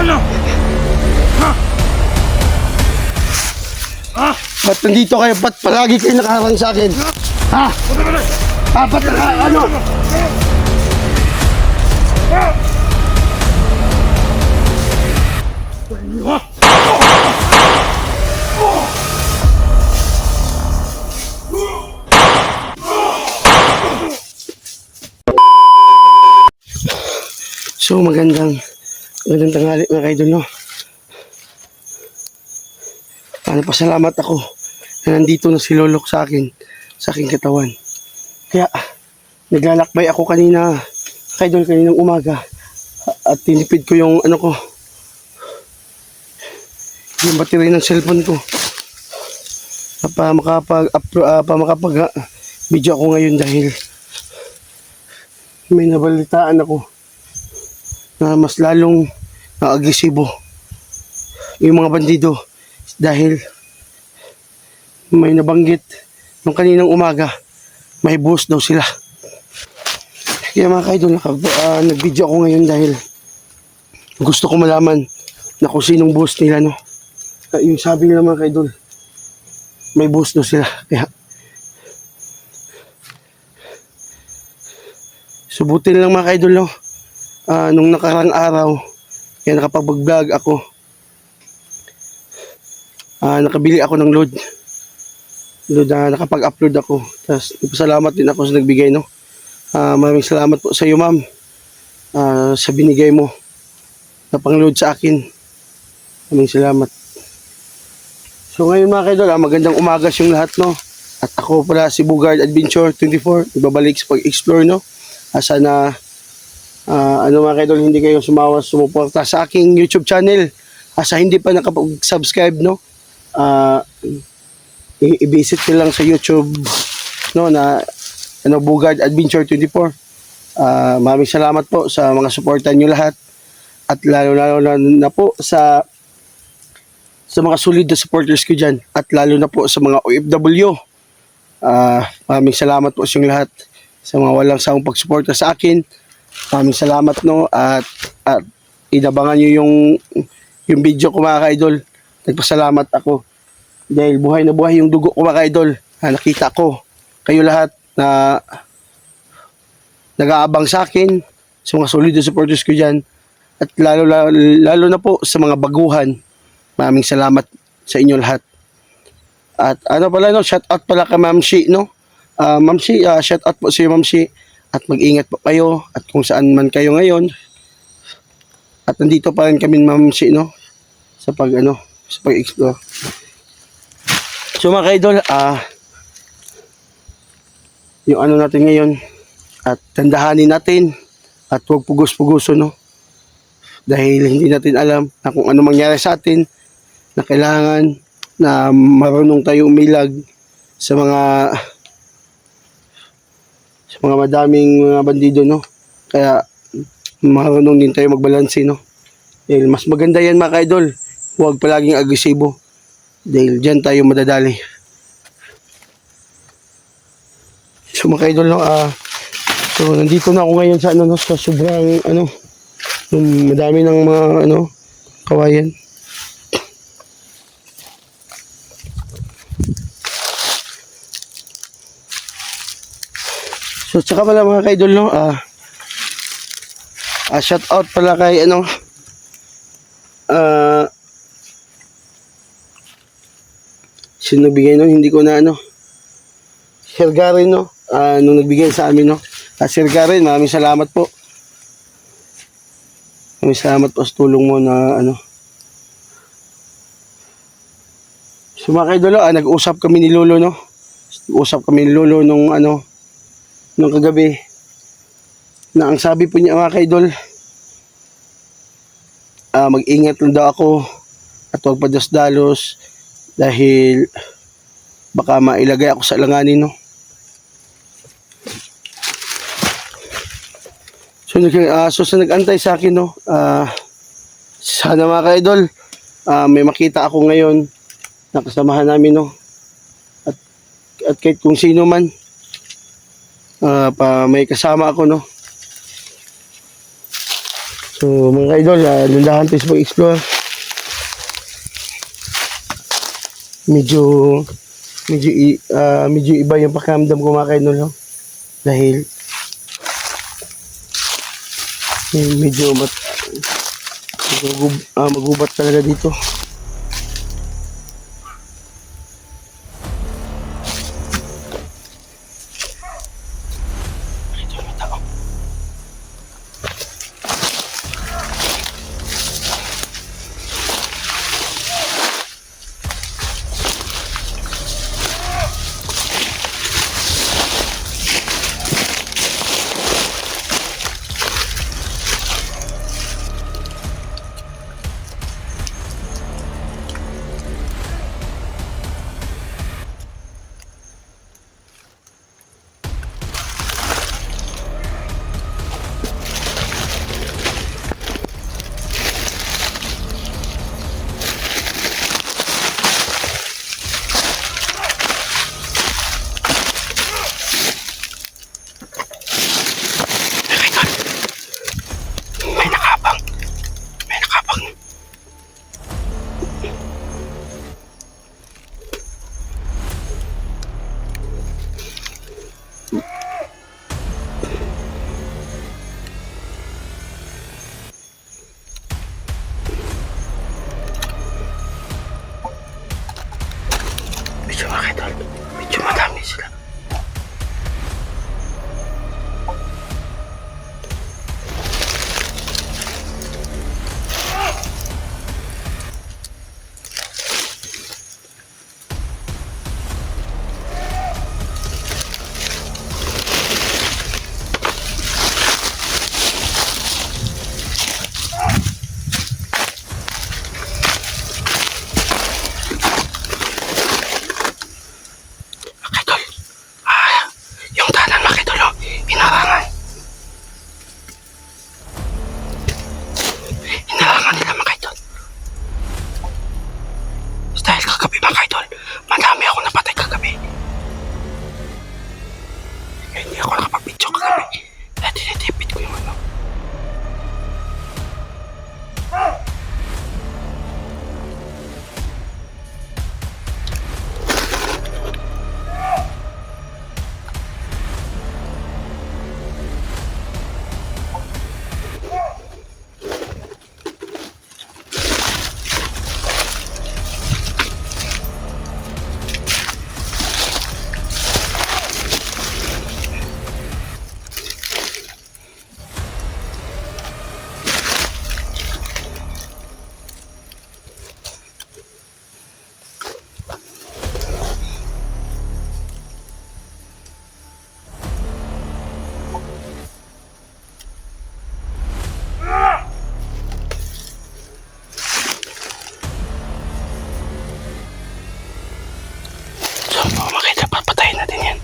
Ano? Ha? Ha? Ba't nandito kayo? Ba't palagi kayo nakaharang sa akin? Ha? Ba't ano? So magandang tanghali mga kaidol, no? Pasalamat ako na nandito na si Lolok sa aking katawan. Kaya naglalakbay ako kanina, kaidol, kaninang umaga, at tinipid ko yung yung battery ng cellphone ko para makapag video ako ngayon dahil may nabalitaan ako na mas lalong agresibo yung mga bandido dahil may nabanggit nung kaninang umaga may boss daw sila. Kaya mga kaidol, nag-video ako ngayon dahil gusto ko malaman na kung sinong boss nila, no? Yung sabi nila mga kaidol, may boss daw sila. Kaya subutin lang mga kaidol, no? Nung nakarang araw, kaya nakapag-vlog ako, nakabili ako ng load na nakapag-upload ako. Tapos salamat din ako sa nagbigay, no? Maraming salamat po sa iyo, ma'am, sa binigay mo na pang-load sa akin. Maraming salamat. So ngayon mga kaidol, magandang umaga yung lahat, no? At ako pala si Bugard Adventure 24, ibabalik sa pag-explore, no? Sana mga kaidol, hindi kayo sumuporta sa aking YouTube channel. Sa hindi pa nakapag-subscribe, no? I-visit nyo lang sa YouTube, no, na Bugard Adventure 24. Maraming salamat po sa mga suportan nyo lahat, at lalo na po sa mga solid na supporters ko dyan, at lalo na po sa mga OFW. Maraming salamat po sa inyong lahat, sa mga walang sawang pagsuporta sa akin. Maraming salamat, no, at inabangan nyo yung video ko mga kaidol. Nagpasalamat ako dahil buhay na buhay yung dugo ko mga kaidol. Nakita ko kayo lahat na nag-aabang sa akin, sa mga solid na supporters ko dyan, at lalo na po sa mga baguhan. Maraming salamat sa inyo lahat. At pala, no, shout out pala kay Ma'am Shi, no? Ma'am Shi, shout out po sa iyo, Ma'am Shi. At mag-ingat po kayo at kung saan man kayo ngayon. At nandito pa rin kami, Ma'am Shi, no? Sa pag-explore. So mga kaidol, yung natin ngayon, at tandahanin natin at huwag pugos-puguso, no? Dahil hindi natin alam na kung ano mangyari sa atin, na kailangan na marunong tayo umilag sa mga madaming mga bandido, no? Kaya marunong din tayo magbalanse, no? Dahil mas maganda yan mga kaidol, huwag palaging agresibo dahil dyan tayo madadali. So mga kaidol, no, so nandito na ako ngayon sa sa sobrang yung madami ng mga kawayan. So tsaka pala mga kaidol, no, shout out pala kay sino nagbigay nun, hindi ko na Sir Garen, no, nung nagbigay sa amin, no. Sir Garen, maraming salamat po. Maraming salamat po sa tulong mo na So mga kaidol, nag-usap kami ni Lolo, no. Usap kami ni Lolo nung kagabi, na ang sabi po niya mga kaidol, mag-ingat lang daw ako at huwag padas-dalos dahil baka mailagay ako sa alanganin, no. So nag-antay sa akin, no, sana mga kaidol, may makita ako ngayon na kasamahan namin, no, at kahit kung sino man, may kasama ako, no. So mga idol, lundahan tayo sa pag-explore. Medyo iba yung pakiramdam ko mga idol, no? Dahil medyo magubat talaga dito. May nakabang. Medyo mga idol, medyo madami sila. Idol, yung tanan mga idol, oh, hinarangan. Hinarangan nila mga idol. Dahil kagabi mga idol, madami ako napatay kagabi. Kaya hindi ako nakapag-video kagabi. Dahil tinitipid ko yung ano. So mga idol, papatayin natin yan.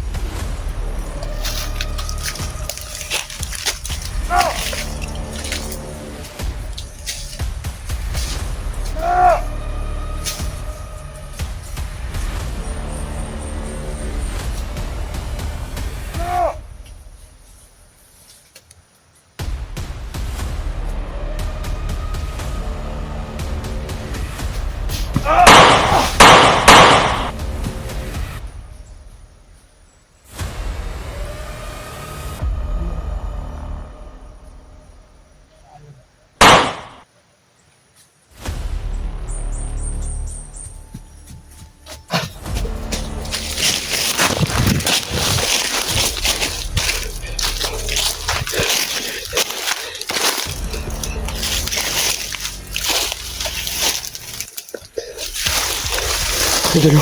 Idol, no?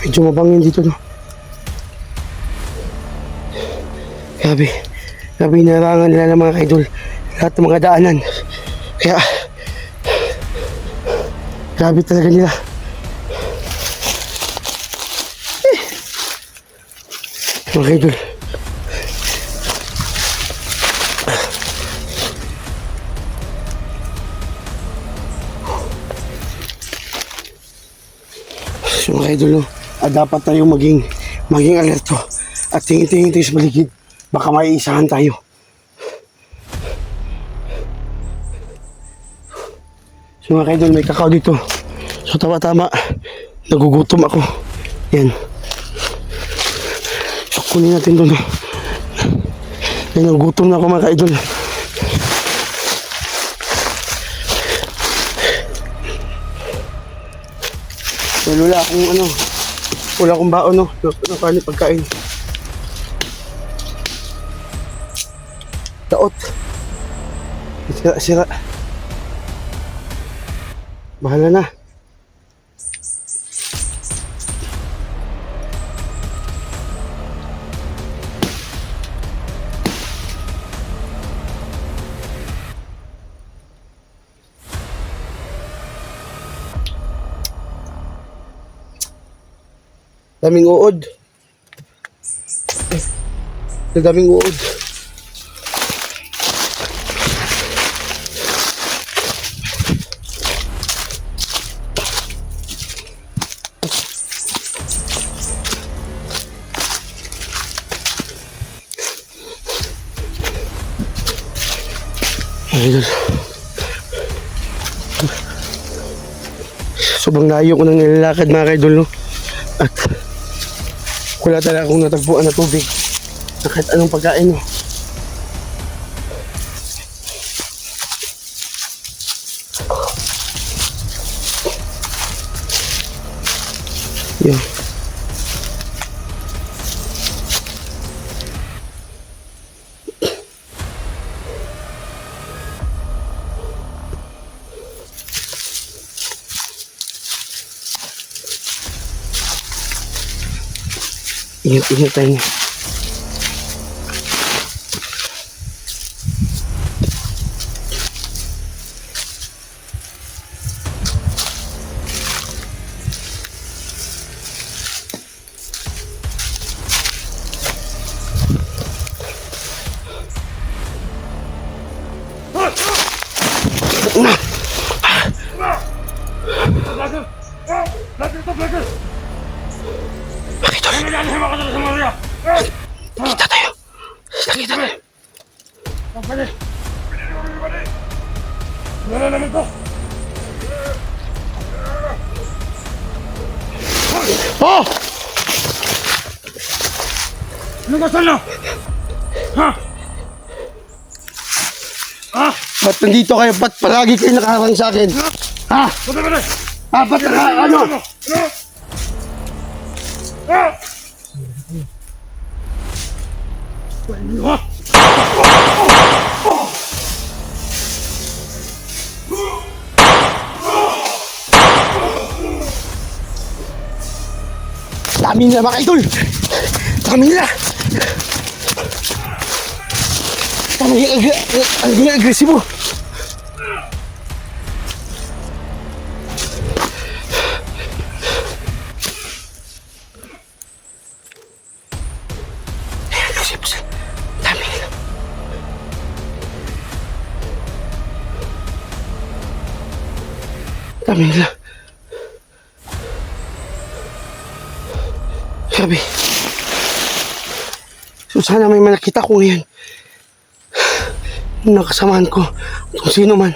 Medyo mabangin dito, no? Grabe hinarangan nila ng mga idol lahat ng mga daanan. Kaya grabe talaga nila. Mga idol, so mga idol, no? Dapat tayong maging alerto at tingin-tingin tayo sa paligid. Baka may isahan tayo. So mga kaidol, may kakao dito. So tama-tama, nagugutom ako. Yan. So kunin natin doon. Yan, nagugutom na ako mga kaidol. So wala akong baon no. Kanin pagkain. Daot. Sira. Bahala na. Daming uod. Daming uod. Idol. Sobrang layo ko nang nilalakad mga kaidol, no? At wala talaga akong natagpuan na tubig na kahit anong pagkain, no? Yan. Ingat tayo niya. Kita tayo. Kita tayo. Wala naman to. Oh! Ano ba saan na? Ha? Ha? Ba't nandito kayo? Ba't palagi kayo nakaharang sa akin? Ha? Bale. Ba't ano? Ano? Ha? Ha? Dami nila mga idol! Dami nila! Ang agresibo! Dami nila! Dami nila! Grabe. So sana may malakita ko ngayon. Nakasamahan ko. Kung sino man.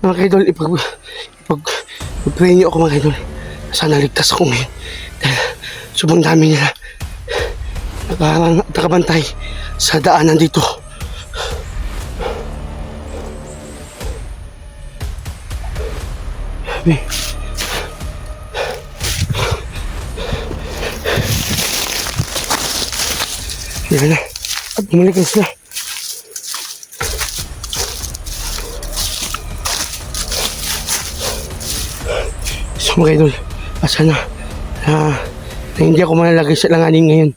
Mga kaidol, ipag-pray niyo ako mga kaidol. Sana ligtas ako ngayon. Dahil sobrang dami nila. Nakabantay sa daanan dito. Yan na. At bumalik na sila. So mga idol, sana na hindi ako malalagay sa langanin ngayon.